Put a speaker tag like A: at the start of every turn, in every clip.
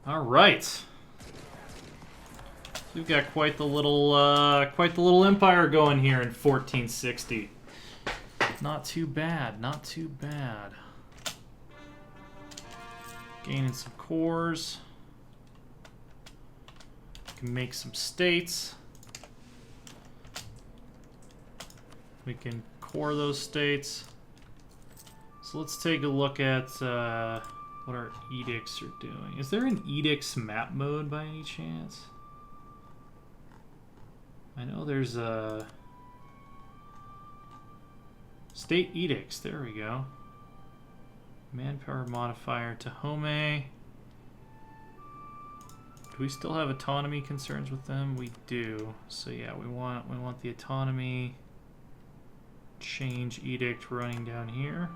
A: All right. So we've got quite the little empire going here in 1460. Not too bad. Not too bad. Gaining some cores. Can make some states. We can core those states. So let's take a look at what our edicts are doing. Is there an edicts map mode by any chance? I know there's a state edicts. There we go. Manpower modifier to Home. Do we still have autonomy concerns with them? We do. So yeah, we want the autonomy change edict running down here.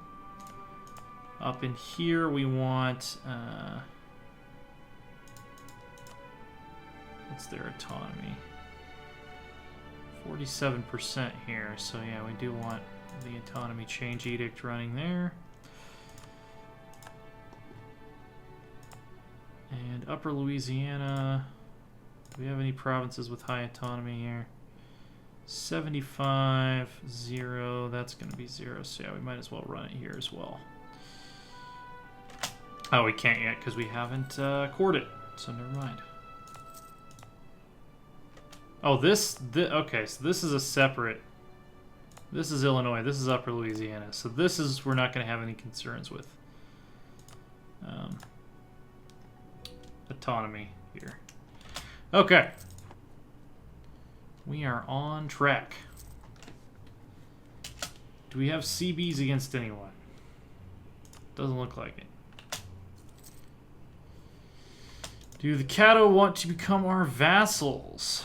A: Up in here we want what's their autonomy? 47% here. So yeah, we do want the autonomy change edict running there. And Upper Louisiana, do we have any provinces with high autonomy here? 75, 0, that's going to be 0, so yeah, we might as well run it here as well. Oh, we can't yet because we haven't cored it, so never mind. Oh, okay, so this is a separate, this is Illinois, this is Upper Louisiana, so this is, we're not going to have any concerns with. Autonomy here. Okay. We are on track. Do we have CBs against anyone? Doesn't look like it. Do the Caddo want to become our vassals?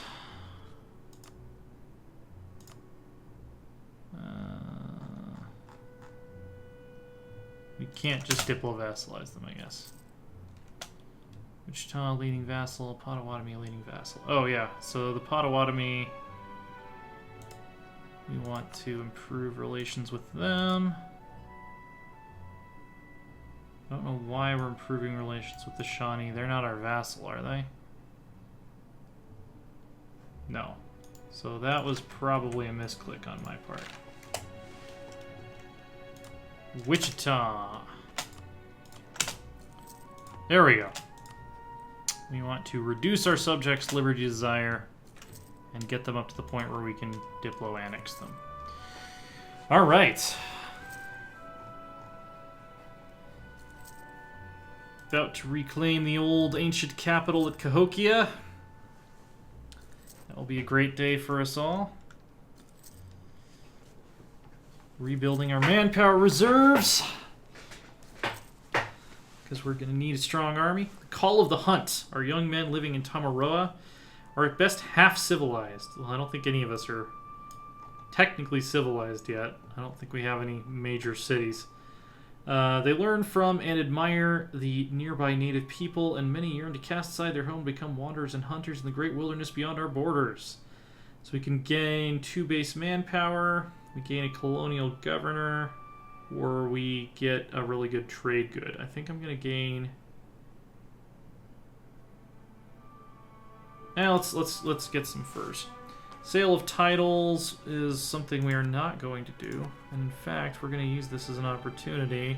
A: We can't just diplo-vassalize them, I guess. Wichita leading vassal, Potawatomi leading vassal. Oh yeah, so the Potawatomi, we want to improve relations with them. I don't know why we're improving relations with the Shawnee. They're not our vassal, are they? No. So that was probably a misclick on my part. Wichita. There we go. We want to reduce our subjects' liberty desire and get them up to the point where we can diplo-annex them. All right. About to reclaim the old ancient capital at Cahokia. That will be a great day for us all. Rebuilding our manpower reserves, because we're going to need a strong army. The Call of the Hunt. Our young men living in Tamaroa are at best half-civilized. Well, I don't think any of us are technically civilized yet. I don't think we have any major cities. They learn from and admire the nearby native people, and many yearn to cast aside their home and become wanderers and hunters in the great wilderness beyond our borders. So we can gain 2 base manpower, we gain a colonial governor, or we get a really good trade good. I think I'm going to gain... let's get some first. Sale of titles is something we are not going to do. And in fact, we're going to use this as an opportunity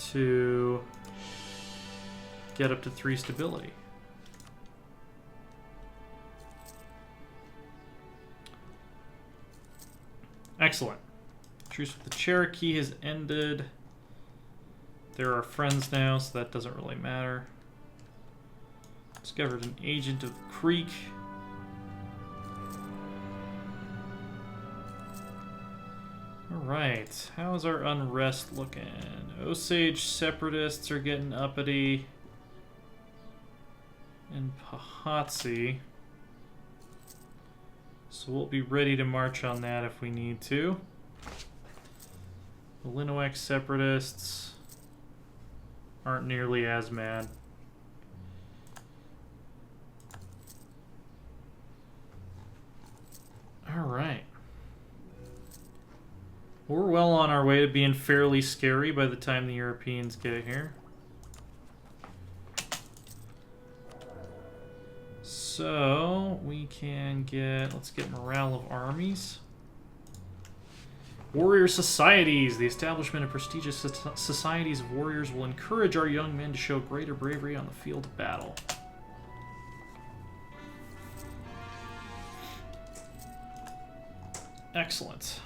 A: to get up to 3 stability. Excellent. Truce with the Cherokee has ended. They're our friends now, so that doesn't really matter. Discovered an agent of the Creek. Alright, how's our unrest looking? Osage separatists are getting uppity. In Pahatsi. So we'll be ready to march on that if we need to. The Linowek separatists aren't nearly as mad. Alright. We're well on our way to being fairly scary by the time the Europeans get here. So we can get, let's get morale of armies. Warrior societies. The establishment of prestigious societies of warriors will encourage our young men to show greater bravery on the field of battle. Excellent.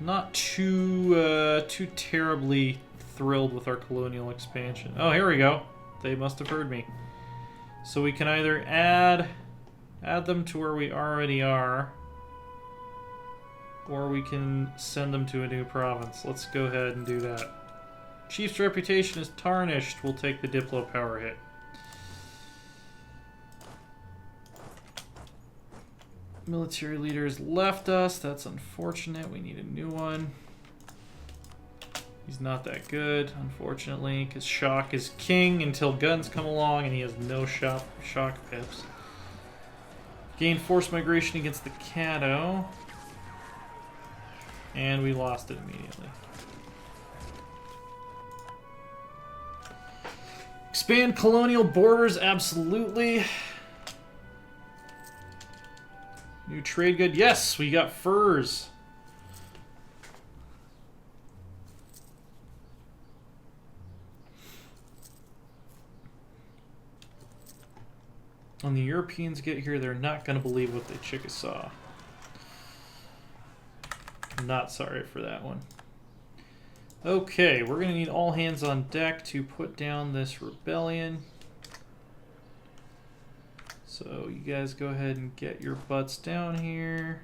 A: Not too terribly thrilled with our colonial expansion. Oh, here we go. They must have heard me. So we can either add them to where we already are, or we can send them to a new province. Let's go ahead and do that. Chief's reputation is tarnished. We'll take the Diplo power hit. Military leader has left us. That's unfortunate. We need a new one. He's not that good, unfortunately, because shock is king until guns come along, and he has no shock pips. Gained forced migration against the Caddo. And we lost it immediately. Expand colonial borders, absolutely. New trade good. Yes, we got furs. When the Europeans get here, they're not going to believe what they Chickasaw. I'm not sorry for that one. Okay, we're going to need all hands on deck to put down this rebellion. So you guys go ahead and get your butts down here.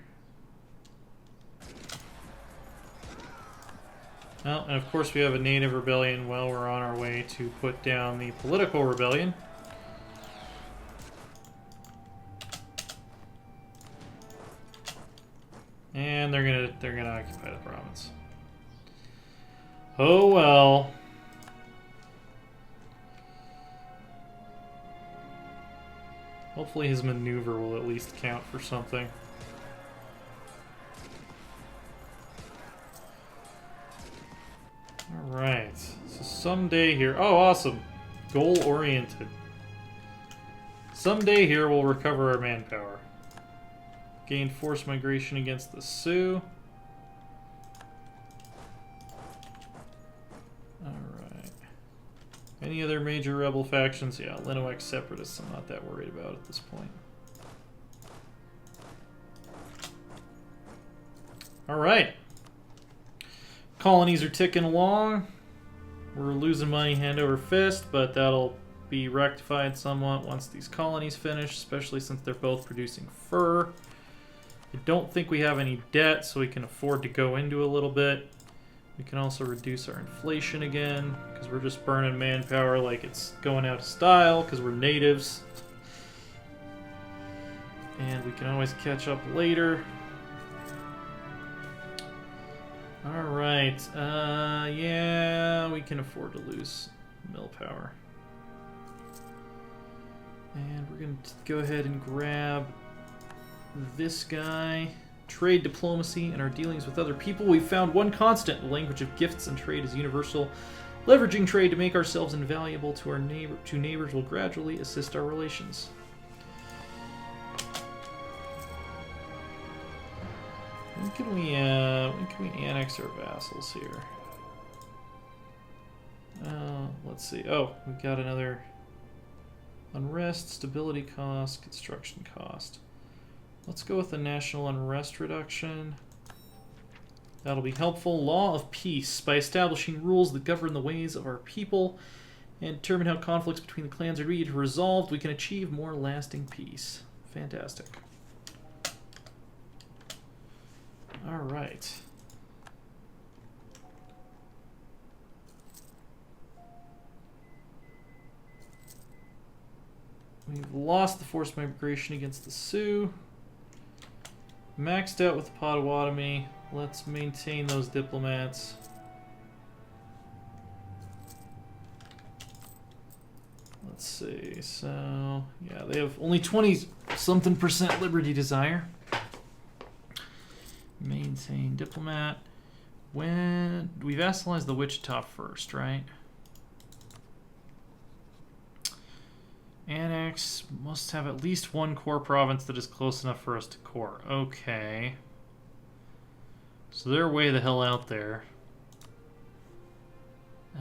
A: Well, and of course we have a native rebellion while we're on our way to put down the political rebellion. And they're gonna occupy the province. Oh well. Hopefully his maneuver will at least count for something. Alright. So someday here... Oh, awesome. Goal-oriented. Someday here we'll recover our manpower. Gain forced migration against the Sioux. Alright. Any other major rebel factions? Yeah, Lennox Separatists I'm not that worried about at this point. Alright. Colonies are ticking along. We're losing money hand over fist, but that'll be rectified somewhat once these colonies finish, especially since they're both producing fur. I don't think we have any debt, so we can afford to go into a little bit. We can also reduce our inflation again, because we're just burning manpower like it's going out of style, because we're natives. And we can always catch up later. Alright, yeah, we can afford to lose mill power. And we're going to go ahead and grab this guy. Trade diplomacy and our dealings with other people. We've found one constant. The language of gifts and trade is universal. Leveraging trade to make ourselves invaluable to our neighbors will gradually assist our relations. When can we annex our vassals here? Let's see. Oh, we've got another unrest, stability cost, construction cost. Let's go with the national unrest reduction. That'll be helpful. Law of peace. By establishing rules that govern the ways of our people and determine how conflicts between the clans are to be resolved, we can achieve more lasting peace. Fantastic. All right. We've lost the forced migration against the Sioux. Maxed out with the Potawatomi. Let's maintain those diplomats. Let's see. So, yeah, they have only 20-something% liberty desire. Maintain diplomat. When we vassalize the Wichita first, right? Annex must have at least one core province that is close enough for us to core. Okay. So they're way the hell out there.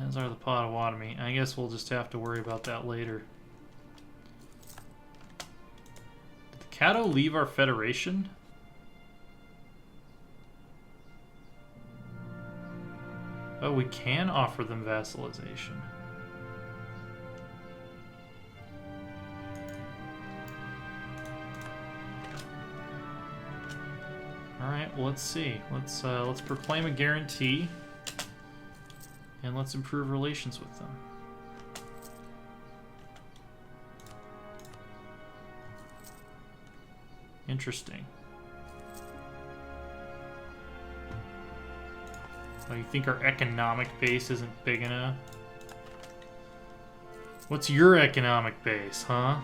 A: As are the Potawatomi. I guess we'll just have to worry about that later. Did the Caddo leave our federation? Oh, we can offer them vassalization. All right, well, let's see. Let's proclaim a guarantee, and let's improve relations with them. Interesting. Oh, you think our economic base isn't big enough? What's your economic base, huh?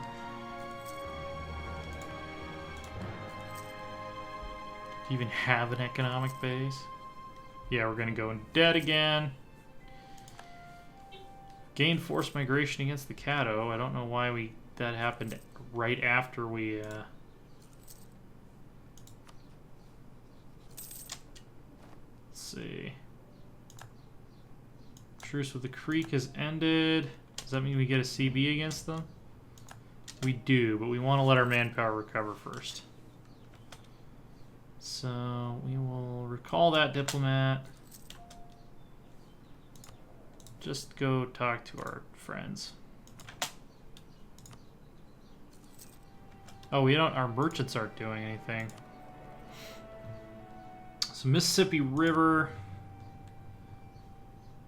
A: Do you even have an economic base? Yeah, we're gonna go in debt again. Gain forced migration against the Caddo. I don't know why that happened right after we let's see. Truce with the Creek has ended. Does that mean we get a CB against them? We do, but we want to let our manpower recover first. So we will recall that diplomat. Just go talk to our friends. Oh, we don't. Our merchants aren't doing anything. So Mississippi River.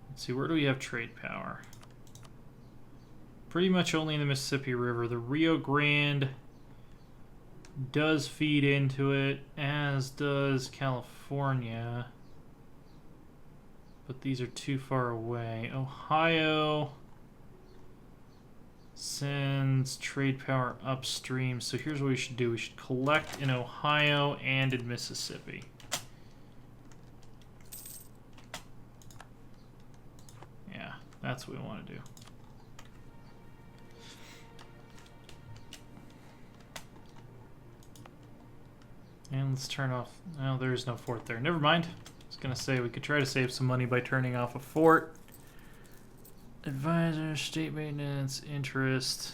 A: Let's see, where do we have trade power? Pretty much only in the Mississippi River. The Rio Grande does feed into it, as does California. But these are too far away. Ohio sends trade power upstream. So here's what we should do. We should collect in Ohio and in Mississippi. Yeah, that's what we want to do. And let's turn off... Oh, there is no fort there. Never mind. I was going to say we could try to save some money by turning off a fort. Advisor, state maintenance, interest.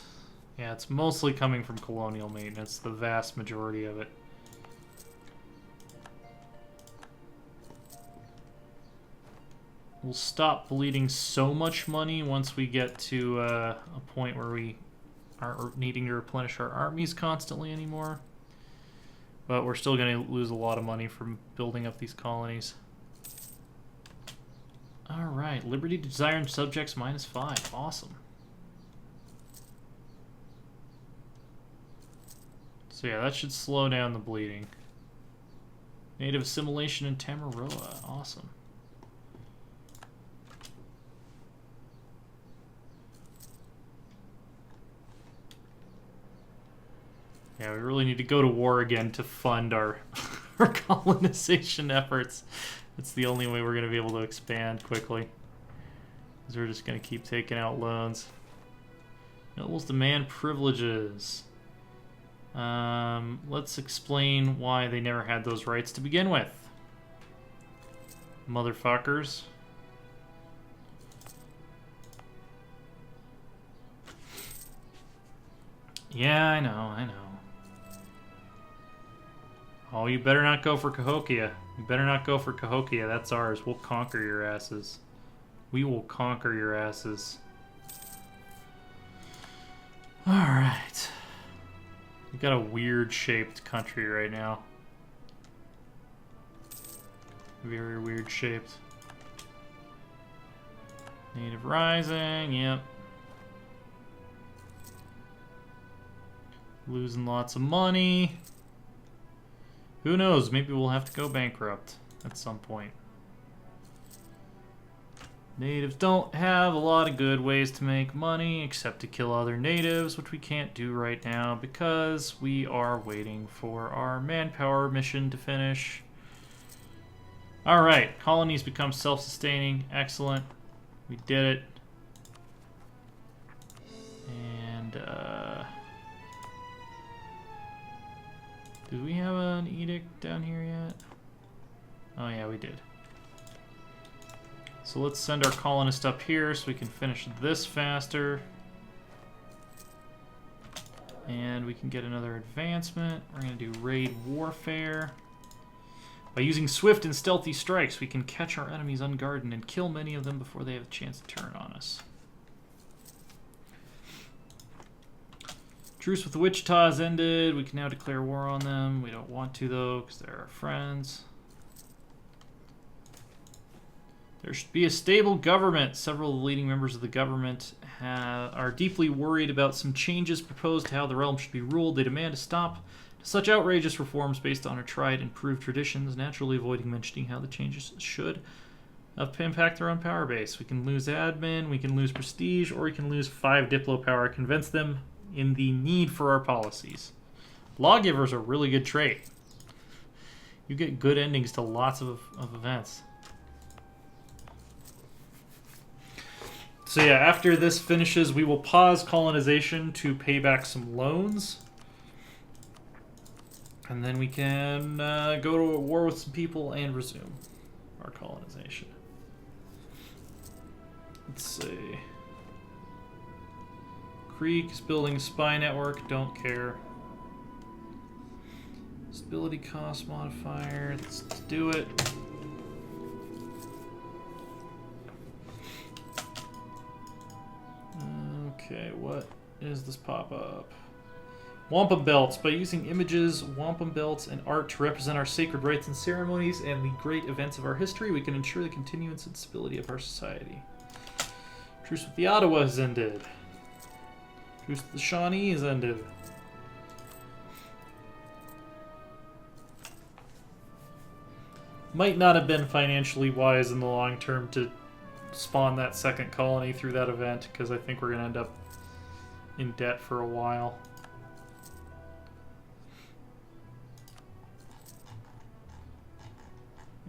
A: Yeah, it's mostly coming from colonial maintenance, the vast majority of it. We'll stop bleeding so much money once we get to a point where we aren't needing to replenish our armies constantly anymore. But we're still going to lose a lot of money from building up these colonies. Alright, liberty, desire, and subjects -5. Awesome. So yeah, that should slow down the bleeding. Native assimilation in Tamaroa. Awesome. Yeah, we really need to go to war again to fund our, our colonization efforts. It's the only way we're going to be able to expand quickly. Because we're just going to keep taking out loans. Nobles demand privileges. Let's explain why they never had those rights to begin with. Motherfuckers. Yeah, I know. Oh, you better not go for Cahokia. You better not go for Cahokia. That's ours. We'll conquer your asses. We will conquer your asses. Alright. We've got a weird shaped country right now. Very weird shaped. Native Rising, yep. Losing lots of money. Who knows? Maybe we'll have to go bankrupt at some point. Natives don't have a lot of good ways to make money except to kill other natives, which we can't do right now because we are waiting for our manpower mission to finish. Alright, colonies become self-sustaining. Excellent. We did it. And, do we have an edict down here yet? Oh yeah, we did. So let's send our colonist up here so we can finish this faster. And we can get another advancement. We're going to do raid warfare. By using swift and stealthy strikes, we can catch our enemies unguarded and kill many of them before they have a chance to turn on us. Truce with the Wichita has ended. We can now declare war on them. We don't want to, though, because they're our friends. There should be a stable government. Several of the leading members of the government are deeply worried about some changes proposed to how the realm should be ruled. They demand a stop to such outrageous reforms based on our tried and proved traditions, naturally avoiding mentioning how the changes should impact their own power base. We can lose admin, we can lose prestige, or we can lose 5 diplo power. Convince them in the need for our policies. Lawgivers are a really good trait. You get good endings to lots of events. So yeah, after this finishes, we will pause colonization to pay back some loans. And then we can go to a war with some people and resume our colonization. Let's see. Creek is building a spy network, don't care. Stability cost modifier, let's do it. Okay, what is this pop-up? Wampum belts. By using images, wampum belts, and art to represent our sacred rites and ceremonies and the great events of our history, we can ensure the continuance and stability of our society. Truce with the Ottawa has ended. Truce with the Shawnee has ended. Might not have been financially wise in the long term to spawn that second colony through that event, because I think we're going to end up in debt for a while.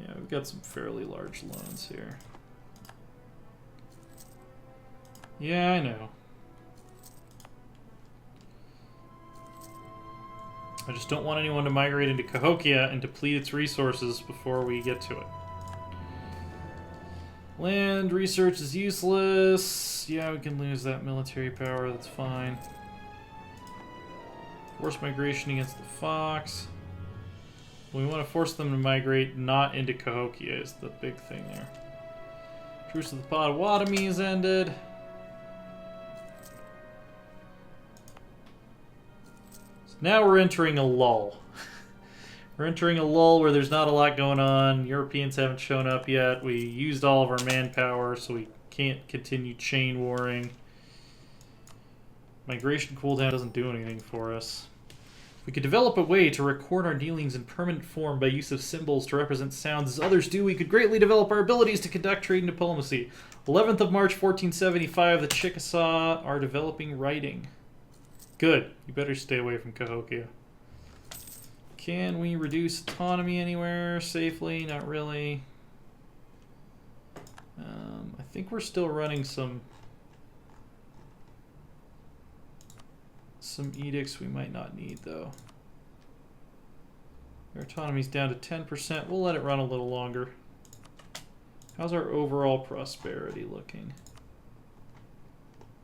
A: Yeah, we've got some fairly large loans here. Yeah, I know. I just don't want anyone to migrate into Cahokia and deplete its resources before we get to it. Land research is useless. Yeah, we can lose that military power, that's fine. Forced migration against the Fox. We want to force them to migrate not into Cahokia is the big thing there. Truce of the Potawatomi has ended. So now we're entering a lull. We're entering a lull where there's not a lot going on. Europeans haven't shown up yet. We used all of our manpower, so we can't continue chain warring. Migration cooldown doesn't do anything for us. We could develop a way to record our dealings in permanent form by use of symbols to represent sounds as others do. We could greatly develop our abilities to conduct trade and diplomacy. 11th of March, 1475, the Chickasaw are developing writing. Good. You better stay away from Cahokia. Can we reduce autonomy anywhere safely? Not really. I think we're still running some edicts we might not need, though. Our autonomy's down to 10%. We'll let it run a little longer. How's our overall prosperity looking?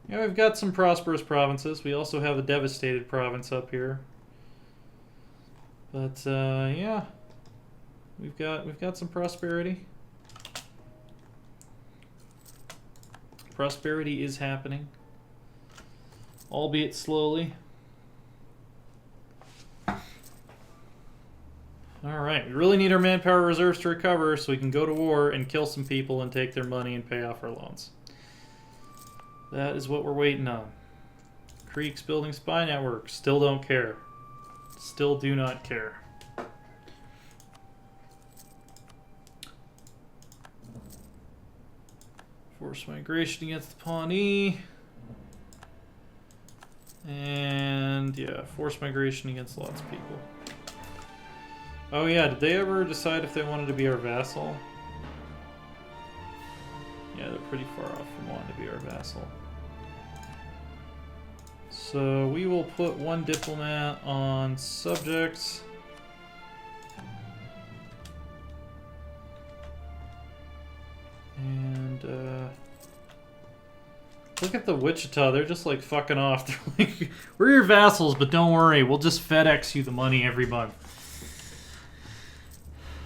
A: Yeah, we've got some prosperous provinces. We also have a devastated province up here. But yeah, we've got some prosperity. Prosperity is happening, albeit slowly. All right, we really need our manpower reserves to recover so we can go to war and kill some people and take their money and pay off our loans. That is what we're waiting on. Creek's building spy network. Still don't care. Still do not care. Forced migration against the Pawnee. And yeah, forced migration against lots of people. Oh yeah, did they ever decide if they wanted to be our vassal? Yeah, they're pretty far off from wanting to be our vassal. So we will put one diplomat on subjects. And look at the Wichita, they're just like fucking off. They're like, we're your vassals, but don't worry, we'll just FedEx you the money every month.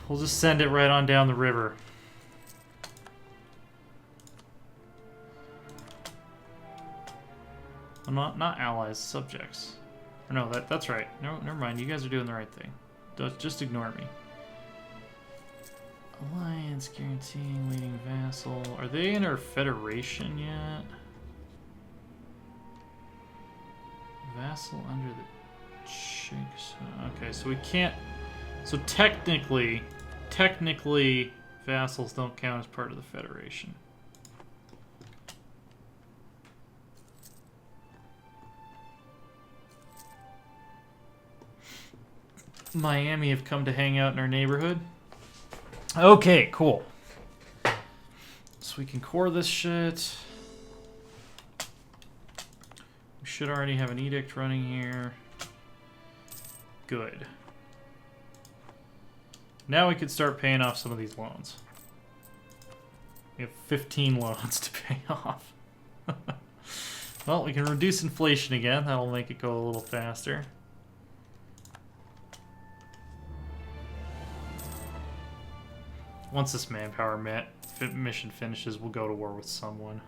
A: We'll just send it right on down the river. I'm not allies, subjects. Or no, that's right. No, never mind. You guys are doing the right thing. Just ignore me. Alliance guaranteeing leading vassal. Are they in our federation yet? Vassal under the Chinks. Okay, so we can't. So technically, vassals don't count as part of the federation. Miami have come to hang out in our neighborhood. Okay, cool. So we can core this shit. We should already have an edict running here. Good. Now we could start paying off some of these loans. We have 15 loans to pay off. Well, we can reduce inflation again. That'll make it go a little faster. Once this manpower mission finishes, we'll go to war with someone.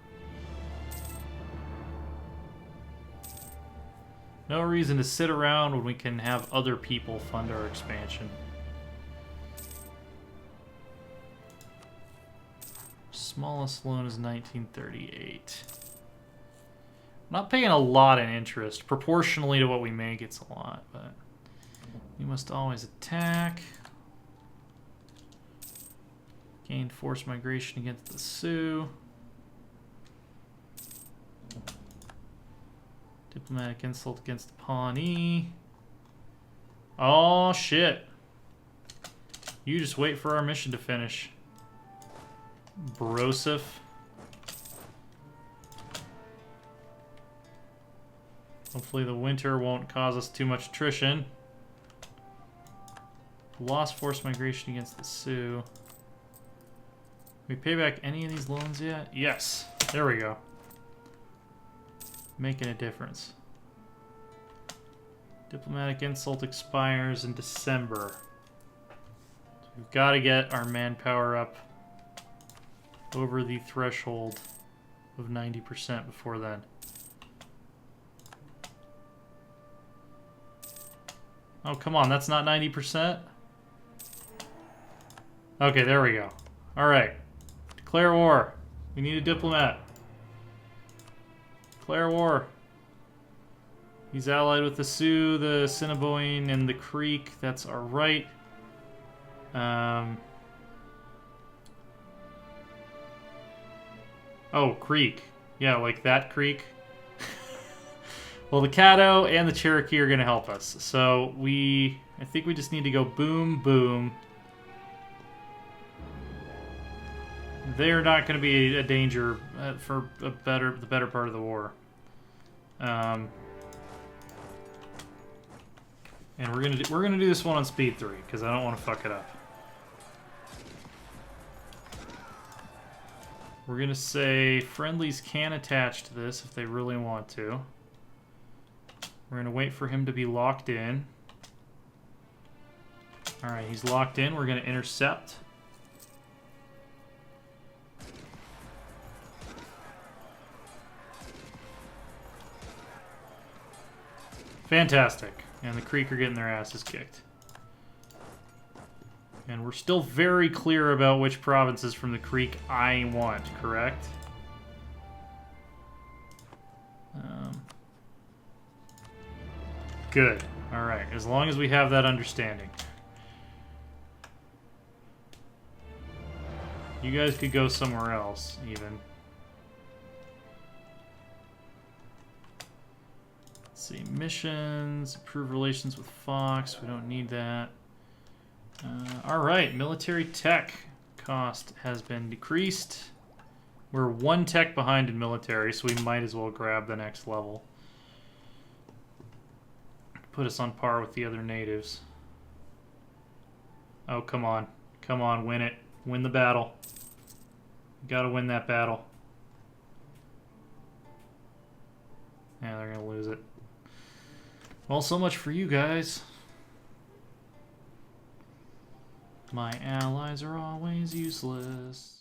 A: No reason to sit around when we can have other people fund our expansion. Smallest loan is 1938. Not paying a lot in interest. Proportionally to what we make, it's a lot, but we must always attack. Gained forced migration against the Sioux. Diplomatic insult against the Pawnee. Oh, shit. You just wait for our mission to finish. Broseph. Hopefully the winter won't cause us too much attrition. Lost forced migration against the Sioux. We pay back any of these loans yet? Yes. There we go. Making a difference. Diplomatic insult expires in December. So we've got to get our manpower up over the threshold of 90% before then. Oh, come on. That's not 90%? Okay, there we go. All right. Declare war. We need a diplomat. Declare war. He's allied with the Sioux, the Assiniboine, and the Creek. That's our right. Oh, Creek. Yeah, like that Creek. Well, the Caddo and the Cherokee are going to help us. So I think we just need to go boom, boom. They're not going to be a danger for the better part of the war. And we're gonna do this one on speed 3 because I don't want to fuck it up. We're gonna say friendlies can attach to this if they really want to. We're gonna wait for him to be locked in. All right, he's locked in. We're gonna intercept. Fantastic. And the Creek are getting their asses kicked. And we're still very clear about which provinces from the Creek I want, correct? Good. Alright, as long as we have that understanding. You guys could go somewhere else, even. Let's see, missions, improve relations with Fox, we don't need that. Alright, military tech cost has been decreased. We're 1 tech behind in military, so we might as well grab the next level. Put us on par with the other natives. Oh, come on. Come on, win it. Win the battle. You gotta win that battle. Yeah, they're gonna lose it. Well, so much for you guys. My allies are always useless.